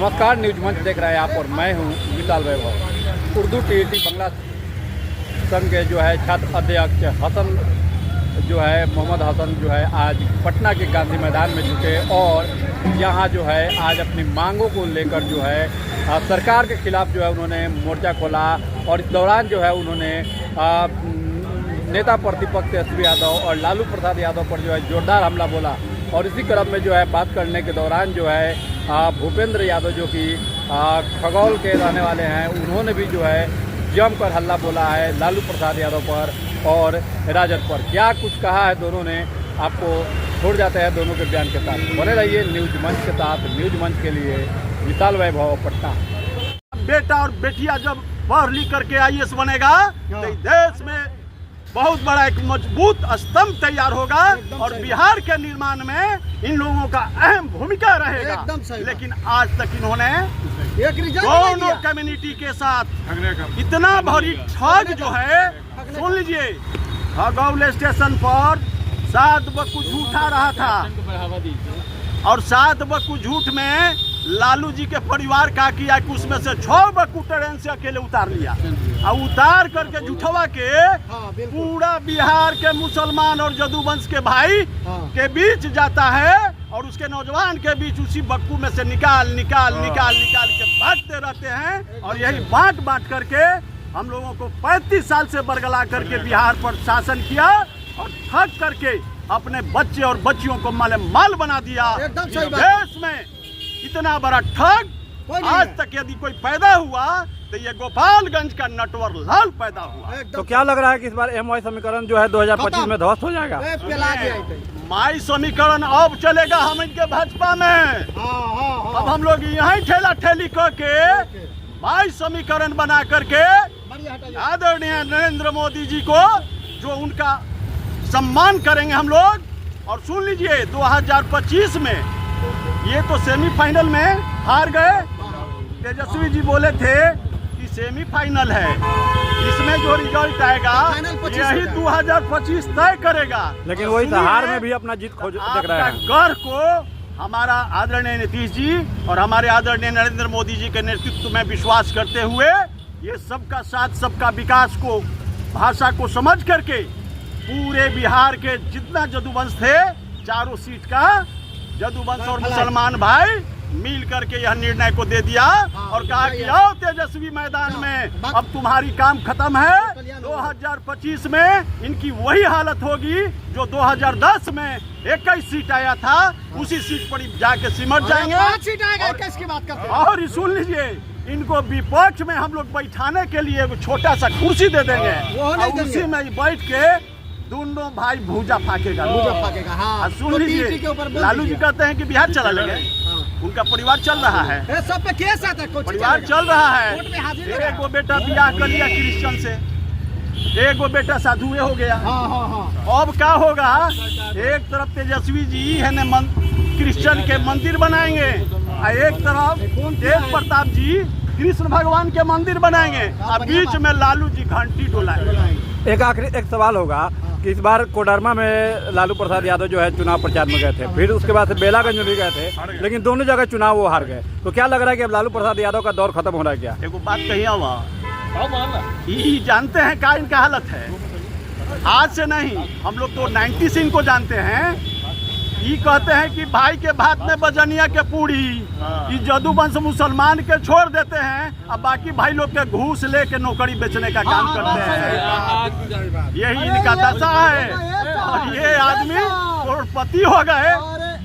नमस्कार, न्यूज मंच देख रहे हैं आप और मैं हूं विशाल वैभव। उर्दू टीईटी बांग्ला संघ के जो है छात्र अध्यक्ष हसन जो है मोहम्मद हसन जो है आज पटना के गांधी मैदान में जुटे और यहां जो है आज अपनी मांगों को लेकर जो है सरकार के खिलाफ जो है उन्होंने मोर्चा खोला और इस दौरान जो है उन्होंने नेता प्रतिपक्ष तेजस्वी यादव और लालू प्रसाद यादव पर जो है जोरदार हमला बोला। और इसी क्रम में जो है बात करने के दौरान जो है भूपेंद्र यादव जो कि खगौल के रहने वाले हैं, उन्होंने भी जो है जमकर हल्ला बोला है लालू प्रसाद यादव पर और राजद पर। क्या कुछ कहा है दोनों ने, आपको छोड़ जाते हैं दोनों के बयान के साथ। बने रहिए न्यूज मंच के साथ। न्यूज मंच के लिए विशाल वैभव, पटना। बेटा और बेटिया जब पढ़ लिख करके आईएएस बनेगा तो देश में बहुत बड़ा एक मजबूत स्तंभ तैयार होगा और बिहार के निर्माण में इन लोगों का अहम भूमिका रहेगा। लेकिन आज तक इन्होंने दोनों कम्युनिटी के साथ इतना भारी ठग जो है, सुन लीजिए, खगौल स्टेशन पर 7 बक्कू झूठ आ रहा था और 7 बक्कू झूठ में लालू जी के परिवार का किया कि उसमें से 6 बक्कू ट्रेन से अकेले उतार लिया और उतार करके झूठवा के पूरा बिहार के मुसलमान और जदूवंश के भाई के बीच जाता है और उसके नौजवान के बीच उसी बक्कू में से निकाल के बांटते रहते हैं। और यही बांट करके हम लोगों को 35 साल से बरगला करके बिहार पर शासन किया और ठग करके अपने बच्चे और बच्चियों को माल बना दिया। देश में इतना बड़ा ठग आज तक यदि कोई पैदा हुआ तो ये गोपालगंज का नटवर लाल पैदा हुआ। तो क्या लग रहा है कि इस बार एमवाई समीकरण जो है 2025 में ध्वस्त हो जाएगा? माई समीकरण अब चलेगा हम इनके भाजपा में। अब हम लोग यहाँ ठेला ठेली करके माई समीकरण बना करके आदरणीय नरेंद्र मोदी जी को जो उनका सम्मान करेंगे हम लोग। और सुन लीजिए, 2025 में ये तो सेमीफाइनल में हार गए। तेजस्वी जी बोले थे कि सेमीफाइनल है, इसमें जो रिजल्ट आएगा यही 2025 तय करेगा। लेकिन वही हार में भी अपना जीत खोज देख रहा है। गढ़ को हमारा आदरणीय नीतीश जी और हमारे आदरणीय नरेंद्र मोदी जी के नेतृत्व में विश्वास करते हुए ये सबका साथ सबका विकास को भाषा को समझ करके पूरे बिहार के जितना जदूवंश थे, चारों सीट का जदूवंश और मुसलमान भाई मिल करके यह निर्णय को दे दिया और कहा कि आओ तेजस्वी मैदान में, अब तुम्हारी काम खत्म है। 2025 में इनकी वही हालत होगी जो 2010 में 21 सीट आया था, उसी सीट पर जाके सिमट जाएंगे। और सुन लीजिए, इनको विपक्ष में हम लोग बैठाने के लिए एक छोटा सा कुर्सी दे देंगे और उसी में बैठ के दोनों भाई भूजा फाकेगा। सुन लीजिए, लालू जी कहते हैं कि बिहार चला लेंगे, उनका परिवार चल रहा है, सब पे केस आता है, परिवार चल रहा है। एक वो बेटा बियाह कर लिया क्रिश्चियन से, एक वो बेटा साधुए हो गया। अब क्या होगा, एक तरफ तेजस्वी जी है न क्रिश्चियन के मंदिर बनाएंगे और एक तरफ तेज प्रताप जी कृष्ण भगवान के मंदिर बनाएंगे और बीच में लालू जी घंटी डोलाएंगे। एक आखिरी एक सवाल होगा कि इस बार कोडरमा में लालू प्रसाद यादव जो है चुनाव प्रचार में गए थे, फिर उसके बाद से बेलागंज में भी गए थे, लेकिन दोनों जगह चुनाव वो हार गए। तो क्या लग रहा है कि अब लालू प्रसाद यादव का दौर खत्म हो रहा है? क्या एक बात कही ये जानते हैं क्या इनका हालत है? आज से नहीं, हम लोग तो 90 से इनको जानते हैं। ये कहते हैं कि भाई के भात में बजनिया के पूरी, ये जदूवंश मुसलमान के छोड़ देते हैं और बाकी भाई लोग के घूस लेके नौकरी बेचने का काम करते हैं। यही इनका दशा है और ये आदमी करोड़पति हो गए।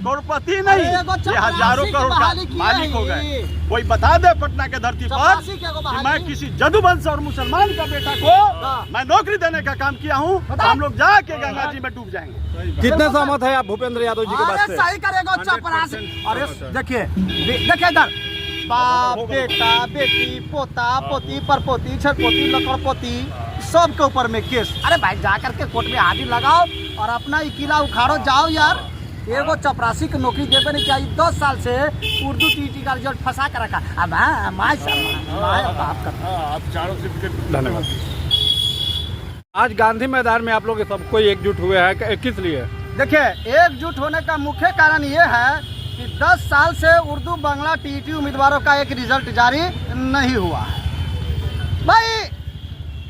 करोड़पति नहीं, ये हजारों करोड़ का मालिक हो गए। कोई बता दे पटना के धरती पर कि मैं किसी जदूवंश और मुसलमान का बेटा को मैं नौकरी देने का काम किया हूँ, हम लोग जाके गंगा जी में डूब जाएंगे। कितने सहमत है आप भूपेंद्र यादव जी के बात से? सही करेगा चपरासी। अरे देखिए इधर, बाप बेटा बेटी पोता पोती परपोती छरपोती लकड़पोती सबके ऊपर में केस। अरे भाई जा करके कोर्ट में हाजिर लगाओ और अपना किला उखाड़ो जाओ यार। एगो चपरासी की नौकरी देवे नहीं क्या? 10 साल से उर्दू टीटी का रिजल्ट फंसा कर रखा। अब धन्यवाद। आज गांधी मैदान में आप लोग सब कोई एकजुट हुए हैं, किस लिए? देखिए, एकजुट होने का मुख्य कारण ये है कि 10 साल से उर्दू बांग्ला टीईटी उम्मीदवारों का एक रिजल्ट जारी नहीं हुआ है। भाई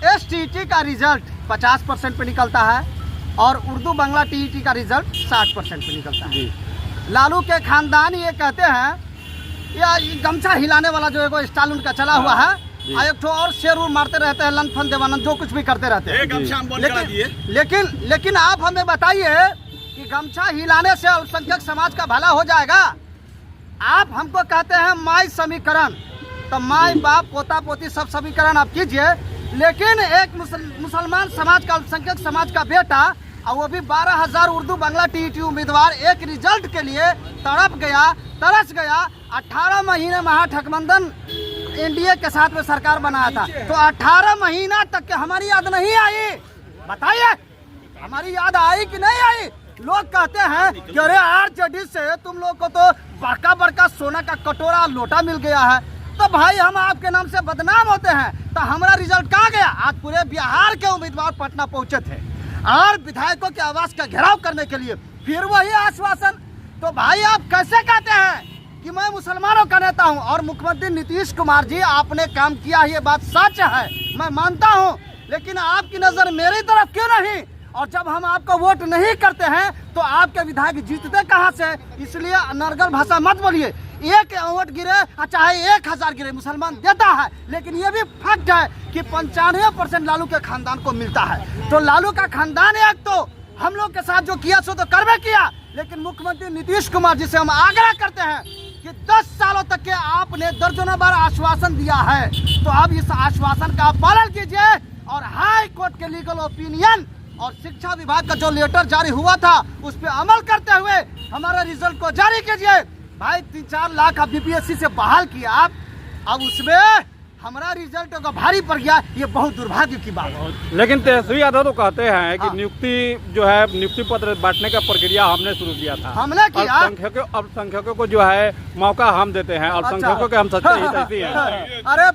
एसटीईटी का रिजल्ट 50% पे निकलता है और उर्दू बांग्ला टीईटी का रिजल्ट 60% पे निकलता है। लालू के खानदान ये कहते हैं या गमछा हिलाने वाला जो है स्टाइल उनका चला हुआ है, एक ठो और शेर उर मारते रहते हैं, लन फन देवानंद जो कुछ भी करते रहते हैं। लेकिन आप हमें बताइए कि गमछा हिलाने से अल्पसंख्यक समाज का भला हो जाएगा? आप हमको कहते हैं माई समीकरण, तो माई बाप पोता पोती सब समीकरण आप कीजिए, लेकिन एक मुसलमान समाज का अल्पसंख्यक समाज का बेटा और वो भी 12,000 उर्दू बांग्ला टीईटी उम्मीदवार एक रिजल्ट के लिए तड़प गया, तरस गया। 18 महीने महागठबंधन एनडीए के साथ में सरकार बनाया था, तो 18 महीना तक के हमारी याद नहीं आई। बताइए हमारी याद आई कि नहीं आई? लोग कहते हैं कि अरे आरजेडी से तुम लोग को तो बड़का बड़का सोना का कटोरा लोटा मिल गया है, तो भाई हम आपके नाम से बदनाम होते हैं। तो हमारा रिजल्ट कहाँ गया? आज पूरे बिहार के उम्मीदवार पटना पहुंचे थे और विधायकों के आवास का घेराव करने के लिए फिर वही आश्वासन। तो भाई आप कैसे कहते हैं कि मैं मुसलमानों का नेता हूं? और मुख्यमंत्री नीतीश कुमार जी आपने काम किया, ये बात सच है, मैं मानता हूं, लेकिन आपकी नजर मेरी तरफ क्यों नहीं? और जब हम आपको वोट नहीं करते हैं तो आपके विधायक जीतते कहां से? इसलिए नरगल भाषा मत बोलिए। एक वोट गिरे चाहे 1000 गिरे मुसलमान देता है, लेकिन ये भी फैक्ट है कि 95% लालू के खानदान को मिलता है। तो लालू का खानदान एक तो हम लोग के साथ जो किया सो तो करवे किया, लेकिन मुख्यमंत्री नीतीश कुमार जी से हम आग्रह करते हैं कि 10 सालों तक के आपने दर्जनों बार आश्वासन दिया है, तो अब इस आश्वासन का पालन कीजिए और हाई कोर्ट के लीगल ओपिनियन और शिक्षा विभाग का जो लेटर जारी हुआ था उस पर अमल करते हुए हमारे रिजल्ट को जारी कीजिए। भाई 3-4 लाख आप बीपीएससी से बहाल किया आप, अब उसमें हमारा रिजल्ट अगर भारी पड़ गया, ये बहुत दुर्भाग्य की बात है। लेकिन तेजस्वी यादव तो कहते हैं कि नियुक्ति जो है नियुक्ति पत्र बांटने का प्रक्रिया हमने शुरू किया था, हमने किया। अल्पसंख्यकों को जो है मौका हम देते हैं, अल्पसंख्यकों के हम सच्चे हितैषी हैं। अरे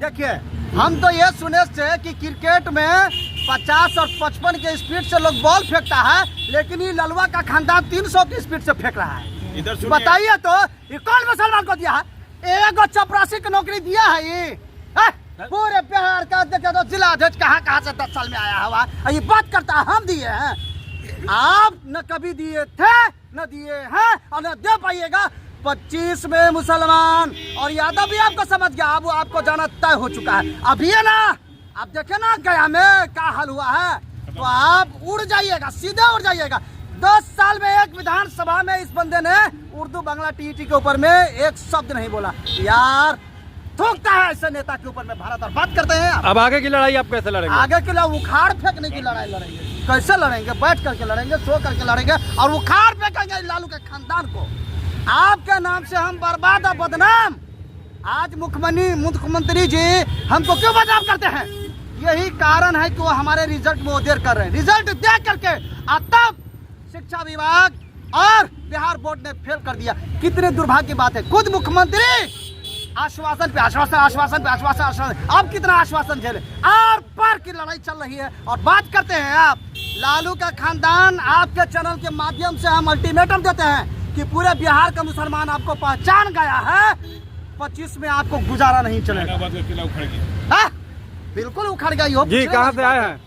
देखिए हम तो ये सुने से कि क्रिकेट में 50 और 55 के स्पीड से लोग बॉल फेंकता है, लेकिन ये ललवा का खानदान 300 की स्पीड से फेंक रहा है। बताइए तो ये कौन मुसलमान को दिया है? एक चपरासी की नौकरी दिया है ये? पूरे बिहार का देखे तो जिला अध्यक्ष कहाँ से 10 साल में आया हुआ, ये बात करता है हम दिए हैं? आप न कभी दिए थे न दिए हैं और न दे पाइएगा। 25 में मुसलमान और यादव भी आपको समझ गया, अब आपको जाना तय हो चुका है। अभी है ना, आप देखे ना गया में क्या हाल हुआ है, तो आप उड़ जाइएगा, सीधे उड़ जाइएगा। 10 साल में एक विधानसभा में इस बंदे ने उर्दू बांग्ला टीईटी के ऊपर में एक शब्द नहीं बोला। यार थूकता है ऐसे नेता के ऊपर में भारत और बात करते हैं। अब आगे की लड़ाई आप कैसे लड़ेंगे? आगे की लड़ाई उखाड़ फेंकने की लड़ाई लड़ेंगे। कैसे लड़ेंगे? बैठ करके लड़ेंगे, सो करके लड़ेंगे और उखाड़ फेंकेंगे लालू के खानदान को। आपके नाम से हम बर्बाद और बदनाम। आज मुख्यमंत्री जी हमको क्यों बदनाम करते हैं? यही कारण है कि वो हमारे रिजल्ट में देर कर रहे हैं। रिजल्ट दे करके तब शिक्षा विभाग और बिहार बोर्ड ने फेल कर दिया। कितने दुर्भाग्य की बात है। खुद मुख्यमंत्री आश्वासन पे आश्वासन, आश्वासन पे आश्वासन, आश्वासन, अब कितना आश्वासन झेले। आर पार की लड़ाई चल रही है और बात करते हैं आप लालू का खानदान। आपके चैनल के माध्यम से हम अल्टीमेटम देते हैं कि पूरे बिहार का मुसलमान आपको पहचान गया है। 25 में आपको गुजारा नहीं चलेगा। बिल्कुल उखड़ गई हो। जी कहाँ से आए हैं?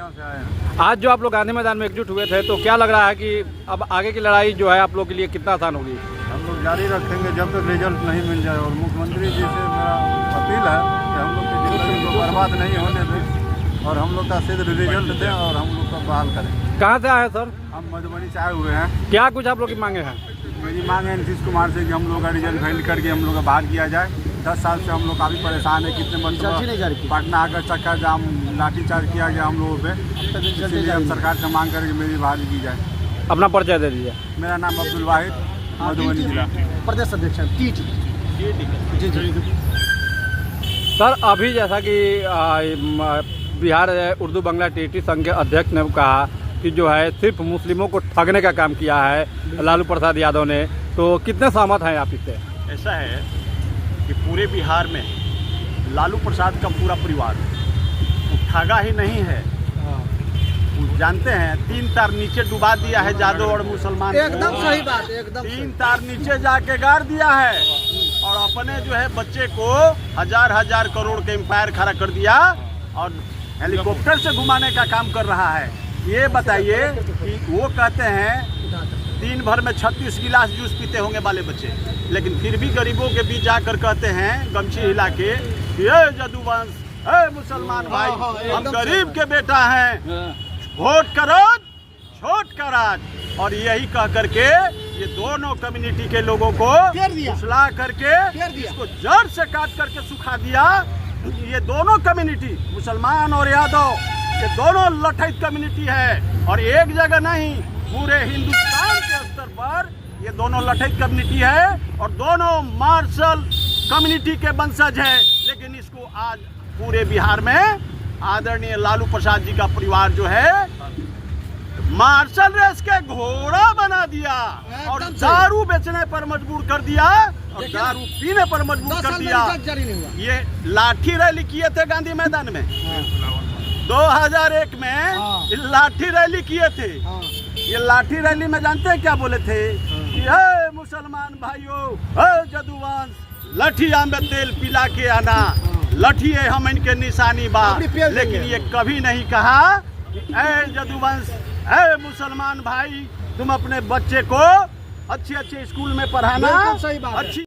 से आए हैं। आज जो आप लोग गांधी मैदान में एकजुट हुए थे, तो क्या लग रहा है कि अब आगे की लड़ाई जो है आप लोग के लिए कितना आसान होगी? हम लोग जारी रखेंगे जब तक रिजल्ट नहीं मिल जाए, और मुख्यमंत्री जी से मेरा अपील है कि हम लोग की जिंदगी को बर्बाद नहीं होने दें और हम लोग का सिर्फ रिजल्ट दें और हम लोग को बहाल करें। कहाँ से आए सर? हम मधुबनी से आए हुए हैं। क्या कुछ आप लोग की मांगे हैं? मेरी मांग है नीतीश कुमार से कि हम लोग का रिजल्ट फाइल करके हम लोग का बहाल किया जाए। 10 साल से हम लोग काफ़ी परेशान है। कितने मतलब पटना आकर चक्का जाम लाठीचार्ज किया गया हम लोगों पे, इसलिए हम सरकार से मांग करके मेरी बहाली की जाए। अपना परिचय दे दीजिए। मेरा नाम अब्दुल वाहिद, मधुबनी जिला प्रदेश अध्यक्ष। सर अभी जैसा कि बिहार उर्दू बांग्ला टीईटी संघ के अध्यक्ष ने कहा कि जो है सिर्फ मुस्लिमों को ठगने का काम किया है लालू प्रसाद यादव ने, तो कितने सहमत हैं आप इससे? ऐसा है कि पूरे बिहार में लालू प्रसाद का पूरा परिवार ठगा ही नहीं है, जानते हैं 3 तार नीचे डुबा दिया है जादव और मुसलमान को। एकदम सही बात, एकदम 3 तार नीचे जाके गाड़ दिया है और अपने जो है बच्चे को हजार करोड़ के एम्पायर खड़ा कर दिया और हेलीकॉप्टर से घुमाने का काम कर रहा है। ये बताइए कि वो कहते हैं दिन भर में 36 गिलास जूस पीते होंगे वाले बच्चे, लेकिन फिर भी गरीबों के बीच जाकर कहते हैं गमछी हिला के, ये जदुवंश, मुसलमान भाई, हम गरीब के बेटा हैं, वोट करो छोट का राज। और यही कह करके ये दोनों कम्युनिटी के लोगों को फुसला करके इसको जड़ से काट करके सुखा दिया। ये दोनों कम्युनिटी मुसलमान और यादव, ये दोनों लठैत कम्युनिटी है और एक जगह नहीं, पूरे हिंदुस्तान के स्तर पर ये दोनों लठैत कम्युनिटी है और दोनों मार्शल कम्युनिटी के वंशज है। लेकिन इसको आज पूरे बिहार में आदरणीय लालू प्रसाद जी का परिवार जो है मार्शल रेस के घोड़ा बना दिया और दारू बेचने पर मजबूर कर दिया और दारू पीने पर मजबूर कर दिया। ये लाठी रैली किए थे गांधी मैदान में 2001 में लाठी रैली किए थे। ये लाठी रैली में जानते हैं क्या बोले थे कि हे मुसलमान भाइयों, जदुवंश, लठिया में तेल पिला के आना, लठिए हम इनके निशानी बा। लेकिन ये कभी नहीं कहा कि ए जदुवंश, ए मुसलमान भाई, तुम अपने बच्चे को अच्छे स्कूल में पढ़ाना, अच्छी